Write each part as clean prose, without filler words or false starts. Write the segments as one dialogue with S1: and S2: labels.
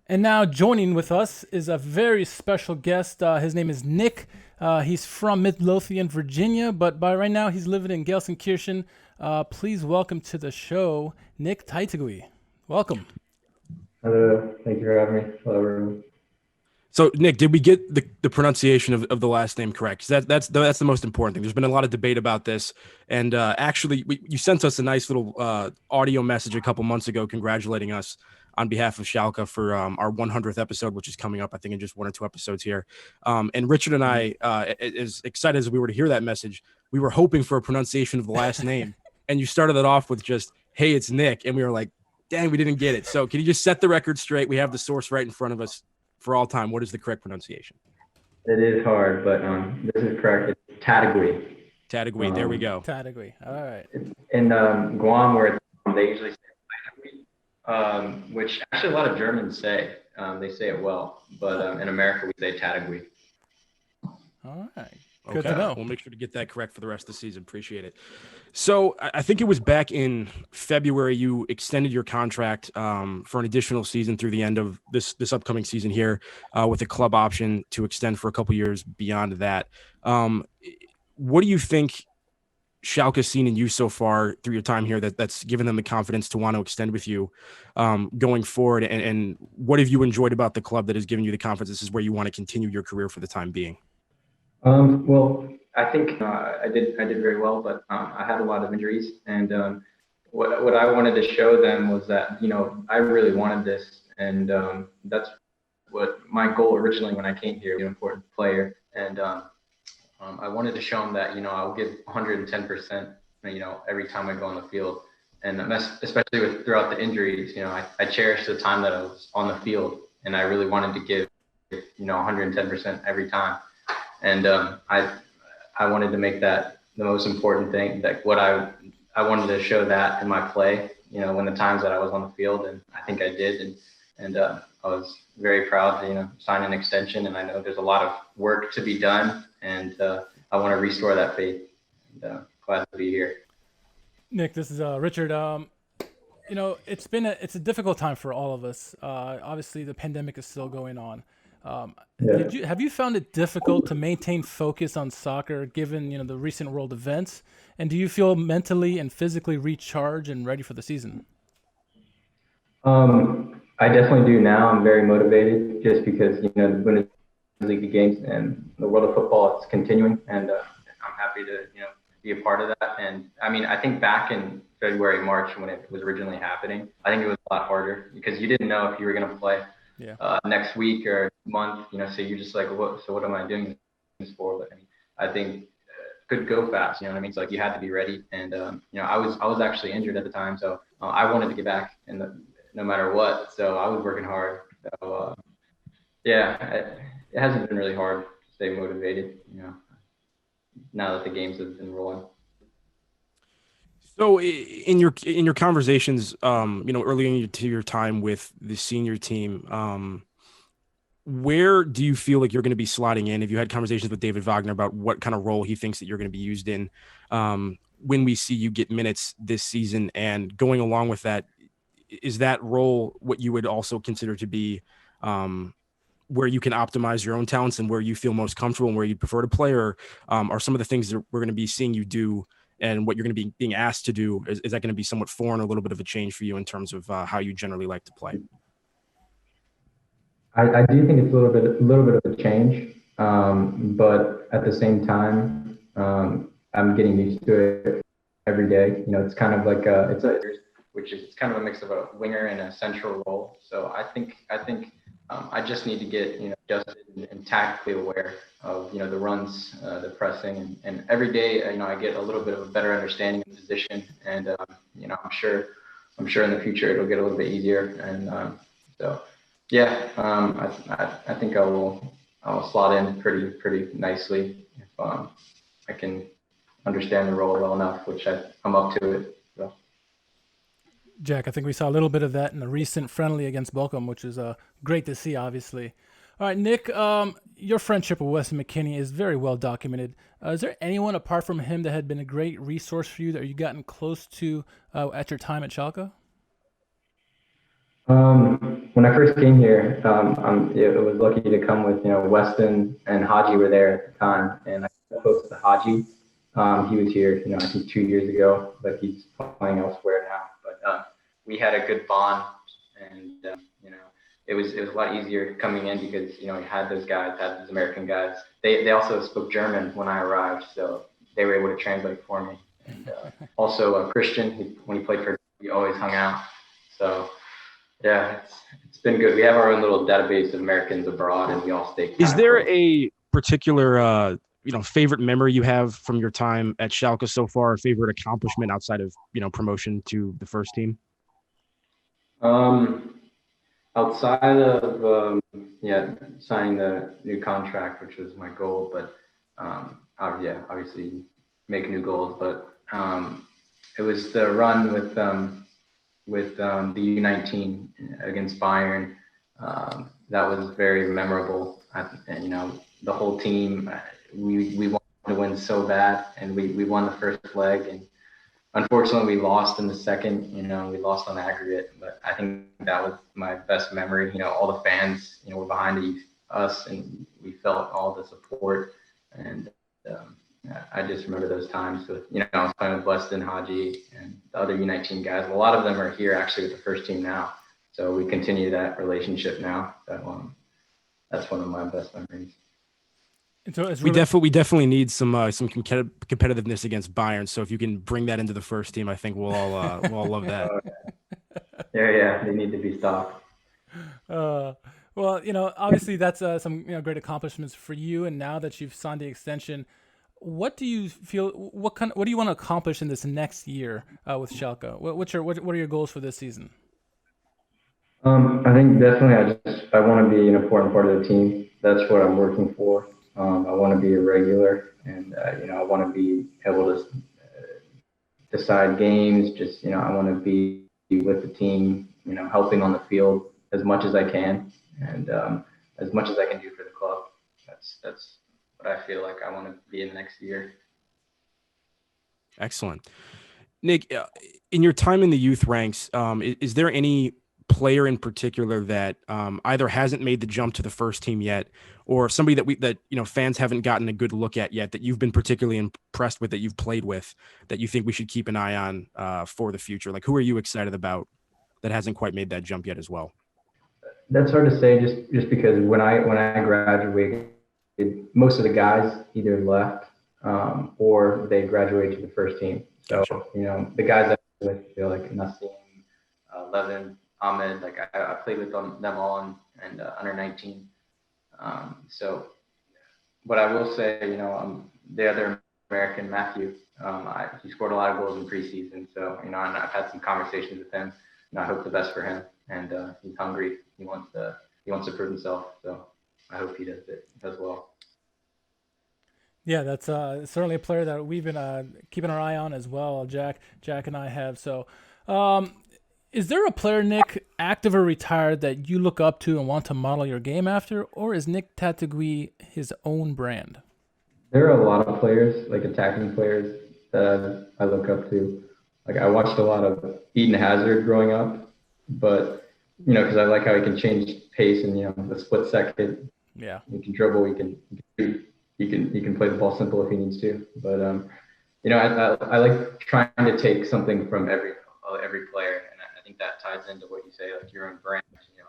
S1: And now joining with us is a very special guest. His name is Nick. He's from Midlothian, Virginia, but by right now he's living in Gelsenkirchen. Please welcome to the show, Nick Taitague. Welcome.
S2: Hello, thank you for having me. Hello, everyone.
S3: So, Nick, did we get the pronunciation of the last name correct? 'Cause that's the most important thing. There's been a lot of debate about this, and actually, you sent us a nice little audio message a couple months ago, congratulating us on behalf of Schalke for our 100th episode, which is coming up, I think, in just 1 or 2 episodes here. And Richard and I, as excited as we were to hear that message, we were hoping for a pronunciation of the last name, and you started it off with just, "Hey, it's Nick," and we were like, "Dang, we didn't get it." So, can you just set the record straight? We have the source right in front of us. For all time, what is the correct pronunciation?
S2: It is hard, but this is correct. It's Taitague.
S3: Taitague, there we go.
S1: Taitague, all right.
S2: In Guam, where it's from, they usually say Taitague, which actually a lot of Germans say. They say it well, but in America, we say Taitague.
S1: All right. Good
S3: Okay,
S1: to know.
S3: we'll make sure to get that correct for the rest of the season. Appreciate it. So I think it was back in February you extended your contract for an additional season through the end of this upcoming season here with a club option to extend for a couple years beyond that. What do you think Schalke's seen in you so far through your time here that's given them the confidence to want to extend with you going forward? And what have you enjoyed about the club that has given you the confidence this is where you want to continue your career for the time being?
S2: Well, I think I did very well, but I had a lot of injuries, and what I wanted to show them was that I really wanted this, and that's what my goal originally when I came here. An important player, and I wanted to show them that I'll give 110%, every time I go on the field, and especially throughout the injuries. I cherished the time that I was on the field, and I really wanted to give 110% every time. And I wanted to make that the most important thing. That what I wanted to show that in my play. When the times that I was on the field, and I think I did, and I was very proud to sign an extension. And I know there's a lot of work to be done, and I want to restore that faith. And glad to be here.
S1: Nick, this is Richard. It's a difficult time for all of us. Obviously, the pandemic is still going on. Have you found it difficult to maintain focus on soccer given the recent world events? And do you feel mentally and physically recharged and ready for the season?
S2: I definitely do now. I'm very motivated just because the Bundesliga games and the world of football is continuing, and I'm happy to be a part of that. And I mean, I think back in February, March when it was originally happening, I think it was a lot harder because you didn't know if you were going to play. Next week or month, so you're just like, what am I doing this for? But I think could go fast, you know what I mean? So like you had to be ready, and I was actually injured at the time, so I wanted to get back no matter what. So I was working hard. So it hasn't been really hard to stay motivated, now that the games have been rolling.
S3: So in your conversations, early into your time with the senior team, where do you feel like you're going to be slotting in? Have you had conversations with David Wagner about what kind of role he thinks that you're going to be used in when we see you get minutes this season? And going along with that, is that role what you would also consider to be where you can optimize your own talents and where you feel most comfortable and where you prefer to play? Or are some of the things that we're going to be seeing you do and what you're going to be being asked to do, is that going to be somewhat foreign, or a little bit of a change for you in terms of how you generally like to play?
S2: I do think it's a little bit of a change, but at the same time, I'm getting used to it every day. It's kind of like it's kind of a mix of a winger and a central role. So I think I just need to get adjusted and tactically aware of the runs, the pressing, and every day I get a little bit of a better understanding of the position, and I'm sure in the future it'll get a little bit easier, and I think I'll slot in pretty nicely if I can understand the role well enough, which I'm up to it. So.
S1: Jack, I think we saw a little bit of that in the recent friendly against Bochum, which is great to see, obviously. All right, Nick, your friendship with Wes McKinney is very well documented. Is there anyone apart from him that had been a great resource for you that you gotten close to at your time at Schalke?
S2: When I first came here, it was lucky to come with, Weston and Haji were there at the time, and I got close to Haji. He was here, I think 2 years ago, but he's playing elsewhere now. But we had a good bond, and it was a lot easier coming in because you had those guys, had those American guys. They also spoke German when I arrived, so they were able to translate for me. And also Christian, when he played for, we always hung out. So. Yeah, it's been good. We have our own little database of Americans abroad, and we all stay.
S3: Is there a particular favorite memory you have from your time at Schalke so far? A favorite accomplishment outside of promotion to the first team?
S2: Outside of signing the new contract, which was my goal, but obviously make new goals. But it was the run with the U19 against Bayern. That was very memorable. And, the whole team, we wanted to win so bad, and we won the first leg. And unfortunately, we lost in the second. We lost on aggregate. But I think that was my best memory. All the fans, were behind us, and we felt all the support. And I just remember those times with, I was playing with Weston, Haji, and the other U19 guys. A lot of them are here actually with the first team now. So we continue that relationship now. That's one of my best memories.
S1: So
S3: we definitely need some competitiveness against Bayern. So if you can bring that into the first team, I think we'll all love that.
S2: Yeah, they need to be stopped.
S1: Well, obviously that's some great accomplishments for you. And now that you've signed the extension, what do you feel? What do you want to accomplish in this next year with Schalke? What are your goals for this season?
S2: I think definitely I want to be an important part of the team. That's what I'm working for. I want to be a regular, and I want to be able to decide games. I want to be with the team. Helping on the field as much as I can, and as much as I can do for the club. That's what I feel like I want to be in the next year.
S3: Excellent. Nick, in your time in the youth ranks, is there any player in particular that either hasn't made the jump to the first team yet, or somebody that fans haven't gotten a good look at yet that you've been particularly impressed with, that you've played with, that you think we should keep an eye on for the future? Like, who are you excited about that hasn't quite made that jump yet as well?
S2: That's hard to say, just because when I graduated, most of the guys either left or they graduated to the first team. So,
S3: gotcha.
S2: The guys that I with, like Nassim, Levin, Ahmed, like I played with them all and under 19. So what I will say, the other American, Matthew, he scored a lot of goals in preseason. So, I've had some conversations with him, and I hope the best for him. And he's hungry. He wants to prove himself. So I hope he does it as well.
S1: Yeah, that's certainly a player that we've been keeping our eye on as well. Jack and I have. So, is there a player, Nick, active or retired, that you look up to and want to model your game after, or is Nick Taitague his own brand?
S2: There are a lot of players, like attacking players, that I look up to. Like I watched a lot of Eden Hazard growing up, but because I like how he can change pace in the split second.
S1: Yeah,
S2: he can dribble, he can shoot. He can play the ball simple if he needs to, but I like trying to take something from every player, and I think that ties into what you say, like your own brand.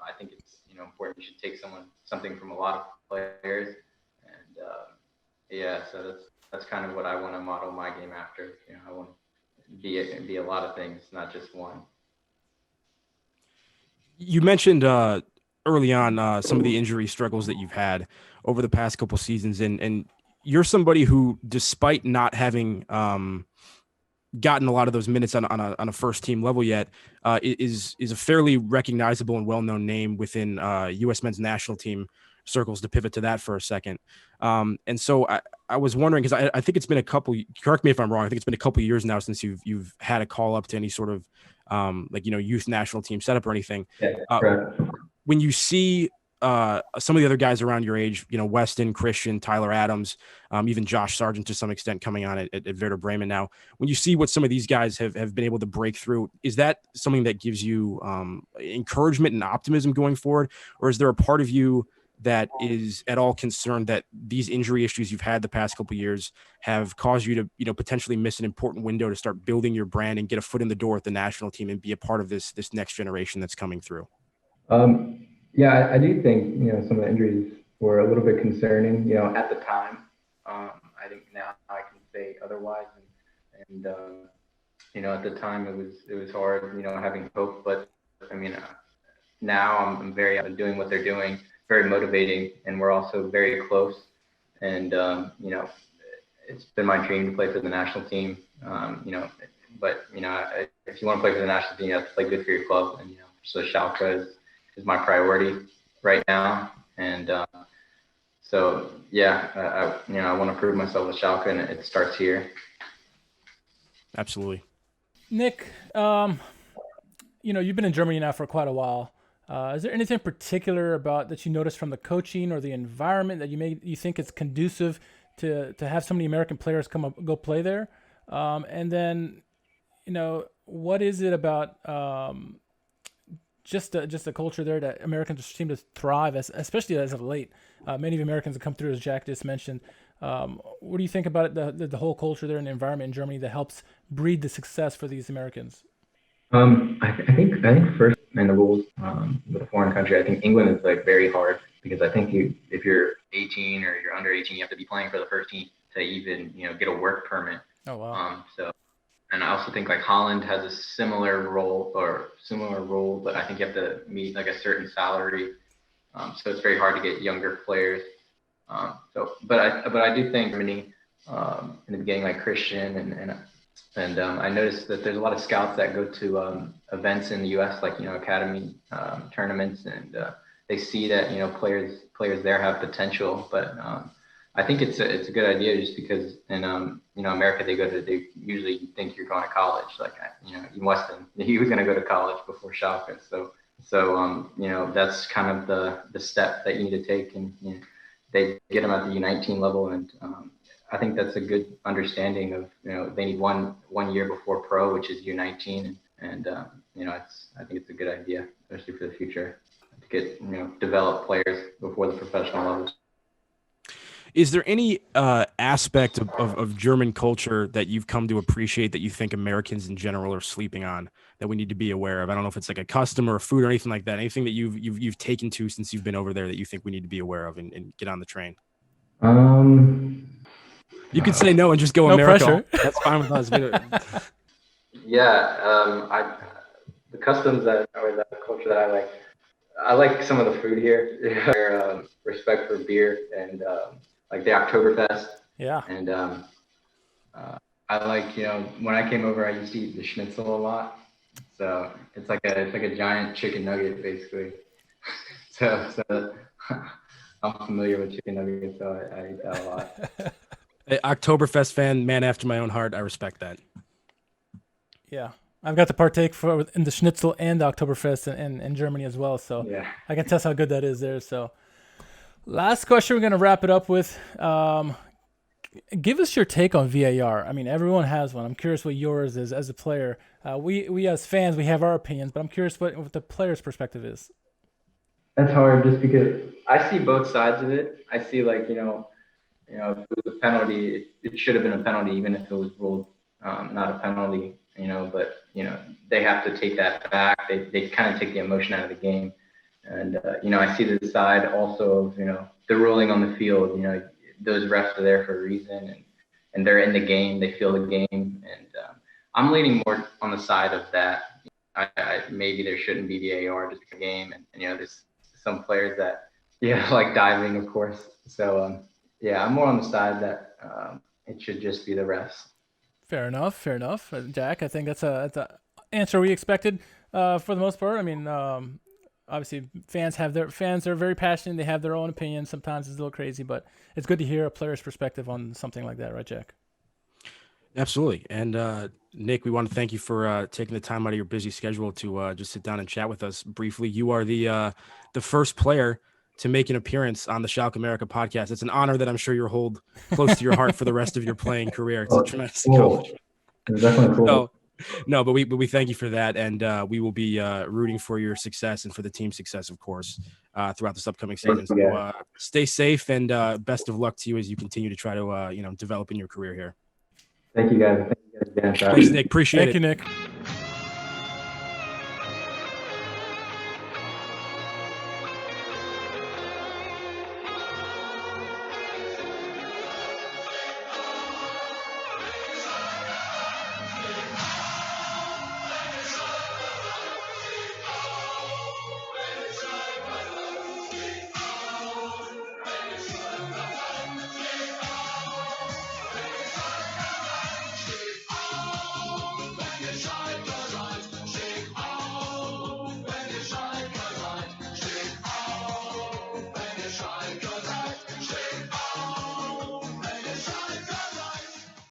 S2: I think it's important. You should take something from a lot of players, and so that's kind of what I want to model my game after. I want to be a lot of things, not just one.
S3: You mentioned early on some of the injury struggles that you've had over the past couple seasons, and you're somebody who, despite not having gotten a lot of those minutes on a first team level yet, is a fairly recognizable and well-known name within U.S. men's national team circles, to pivot to that for a second. And so I was wondering, because I think it's been correct me if I'm wrong, I think it's been a couple of years now since you've had a call up to any sort of youth national team setup or anything.
S2: Yeah,
S3: when you see some of the other guys around your age, Weston, Christian, Tyler Adams, even Josh Sargent to some extent coming on at Werder Bremen now. When you see what some of these guys have been able to break through, is that something that gives you encouragement and optimism going forward? Or is there a part of you that is at all concerned that these injury issues you've had the past couple of years have caused you to, potentially miss an important window to start building your brand and get a foot in the door with the national team and be a part of this next generation that's coming through?
S2: Yeah, I do think, some of the injuries were a little bit concerning, at the time. I think now I can say otherwise. And at the time it was hard, having hope, but I mean, now I'm very doing what they're doing, very motivating, and we're also very close. And, it's been my dream to play for the national team, but, if you want to play for the national team, you have to play good for your club. And, so Schalke is my priority right now. And so, yeah, I want to prove myself with Schalke, and it starts here.
S3: Absolutely.
S1: Nick, you've been in Germany now for quite a while. Is there anything particular that you noticed from the coaching or the environment that you think is conducive to have so many American players go play there? And then, what is it about just the culture there that Americans seem to thrive, especially as of late? Many of Americans have come through, as Jack just mentioned. What do you think about it, the whole culture there and the environment in Germany that helps breed the success for these Americans?
S2: I think first in the rules with a foreign country, I think England is very hard, because I think if you're 18 or you're under 18, you have to be playing for the first team to even get a work permit.
S1: Oh wow.
S2: And I also think Holland has a similar role, but I think you have to meet a certain salary. So it's very hard to get younger players. But I do think Germany in the beginning, Christian and I noticed that there's a lot of scouts that go to events in the U.S., academy tournaments, and they see that players there have potential. But I think it's a good idea, just because in America they usually think you're going to college. In Weston, he was going to go to college before Schalke. So that's kind of the step that you need to take, and they get them at the U19 level, and I think that's a good understanding of, they need one year before pro, which is U19. And, I think it's a good idea, especially for the future, to get, develop players before the professional levels.
S3: Is there any aspect of German culture that you've come to appreciate that you think Americans in general are sleeping on that we need to be aware of? I don't know if it's a custom or a food or anything like that. Anything that you've taken to since you've been over there that you think we need to be aware of and get on the train? You could say no and just go
S1: no
S3: America.
S1: Pressure.
S3: That's fine with us.
S2: Yeah, the customs or the culture that I like some of the food here. Their respect for beer and the Oktoberfest.
S1: Yeah.
S2: And I when I came over, I used to eat the schnitzel a lot. So it's like a giant chicken nugget, basically. so I'm familiar with chicken nuggets, so I eat that a lot.
S3: Oktoberfest fan, man after my own heart. I respect that.
S1: Yeah, I've got to partake in the schnitzel and the Oktoberfest in Germany as well, so yeah. I can test how good that is there. So, last question, we're going to wrap it up with. Give us your take on VAR. I mean, everyone has one. I'm curious what yours is as a player. We as fans, we have our opinions, but I'm curious what the player's perspective is.
S2: That's hard, just because I see both sides of it. I see if it was a penalty, it should have been a penalty, even if it was ruled not a penalty, but, they have to take that back. They kind of take the emotion out of the game. And, I see the side also of, the ruling on the field, those refs are there for a reason, and they're in the game, they feel the game. And I'm leaning more on the side of that. Maybe there shouldn't be VAR, just a game. And, there's some players that, like diving, of course. So, I'm more on the side that it should just be the refs.
S1: Fair enough. Jack, I think that's an answer we expected for the most part. I mean, obviously fans are very passionate. They have their own opinions. Sometimes it's a little crazy, but it's good to hear a player's perspective on something like that, right, Jack?
S3: Absolutely. And Nick, we want to thank you for taking the time out of your busy schedule to just sit down and chat with us briefly. You are the first player to make an appearance on the SchalkeMerica podcast. It's an honor that I'm sure you'll hold close to your heart for the rest of your playing career. It's a tremendous accomplishment.
S4: It's definitely cool.
S3: No, but we thank you for that, and we will be rooting for your success and for the team's success, of course, throughout this upcoming season. So stay safe, and best of luck to you as you continue to try to develop in your career here.
S4: Thank you guys. Thank you guys again.
S3: Thanks, Nick. Appreciate it.
S1: Thank you, Nick.